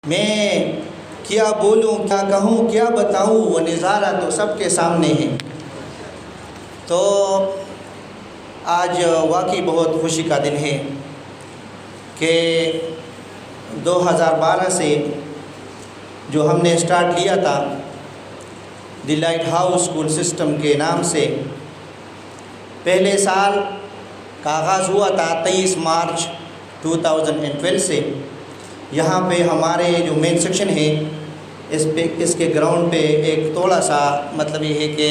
میں کیا بولوں، کیا کہوں، کیا بتاؤں، وہ نظارہ تو سب کے سامنے ہے۔ تو آج واقعی بہت خوشی کا دن ہے کہ 2012 سے جو ہم نے اسٹارٹ لیا تھا دی لائٹ ہاؤس اسکول سسٹم کے نام سے، پہلے سال کا آغاز ہوا تھا 23 مارچ 2012 سے۔ یہاں پہ ہمارے جو مین سیکشن ہے اس کے گراؤنڈ پہ ایک تھوڑا سا مطلب یہ ہے کہ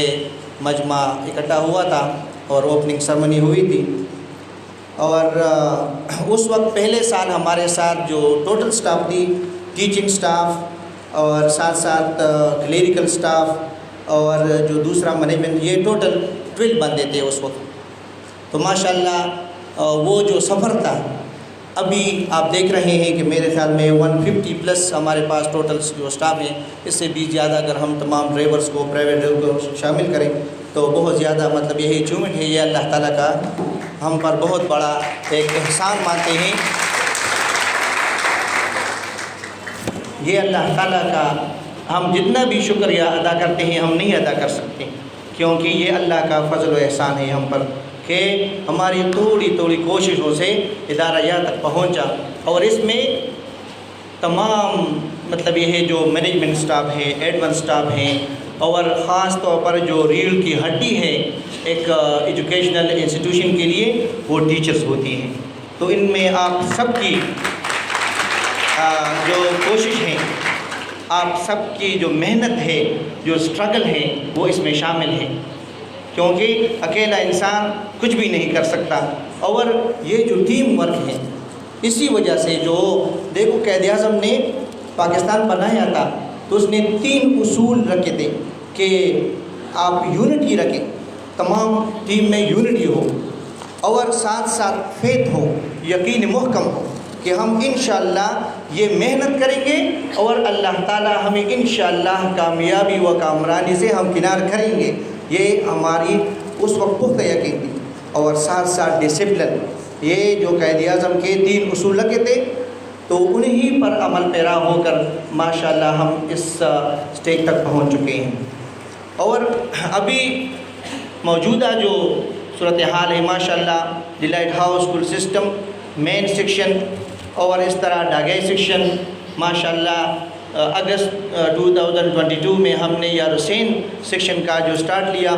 مجمع اکٹھا ہوا تھا اور اوپننگ سرمنی ہوئی تھی۔ اور اس وقت پہلے سال ہمارے ساتھ جو ٹوٹل سٹاف تھی، ٹیچنگ سٹاف اور ساتھ ساتھ کلیریکل سٹاف اور جو دوسرا مینجمنٹ، یہ ٹوٹل 12 بندے تھے اس وقت۔ تو ماشاءاللہ وہ جو سفر تھا، ابھی آپ دیکھ رہے ہیں کہ میرے خیال میں 150 پلس ہمارے پاس ٹوٹل جو سٹاف ہے، اس سے بھی زیادہ اگر ہم تمام ڈرائیورز کو، پرائیویٹ ڈرائیور کو شامل کریں تو بہت زیادہ مطلب یہ اچیومنٹ ہے۔ یہ اللہ تعالیٰ کا ہم پر بہت بڑا ایک احسان مانتے ہیں۔ یہ اللہ تعالیٰ کا ہم جتنا بھی شکریہ ادا کرتے ہیں ہم نہیں ادا کر سکتے، کیونکہ یہ اللہ کا فضل و احسان ہے ہم پر کہ ہماری تھوڑی کوششوں سے ادارہ یہاں تک پہنچا۔ اور اس میں تمام مطلب یہ ہے جو مینجمنٹ سٹاف ہے، ایڈمن سٹاف ہیں، اور خاص طور پر جو ریڑھ کی ہڈی ہے ایک ایجوکیشنل انسٹیٹیوشن کے لیے، وہ ٹیچرز ہوتی ہیں۔ تو ان میں آپ سب کی جو کوشش ہے، آپ سب کی جو محنت ہے، جو اسٹرگل ہے، وہ اس میں شامل ہے، کیونکہ اکیلا انسان کچھ بھی نہیں کر سکتا۔ اور یہ جو ٹیم ورک ہے، اسی وجہ سے جو دیکھو قائد اعظم نے پاکستان بنایا تھا تو اس نے 3 اصول رکھے تھے کہ آپ یونٹی رکھیں، تمام ٹیم میں یونٹی ہو، اور ساتھ ساتھ فیتھ ہو، یقین محکم ہو کہ ہم انشاءاللہ یہ محنت کریں گے اور اللہ تعالی ہمیں انشاءاللہ کامیابی و کامرانی سے ہم کنار کریں گے۔ یہ ہماری اس وقت پختہ یقین تھی۔ اور ساتھ ساتھ ڈسپلن، یہ جو قائد اعظم کے 3 اصول لگے تھے، تو انہی پر عمل پیرا ہو کر ماشاءاللہ ہم اس سٹیج تک پہنچ چکے ہیں۔ اور ابھی موجودہ جو صورتحال ہے ماشاءاللہ، the Lighthouse School System main section اور اس طرح ڈاگئی سیکشن، ماشاءاللہ اگست 2022 میں ہم نے یار حسین سیکشن کا جو سٹارٹ لیا،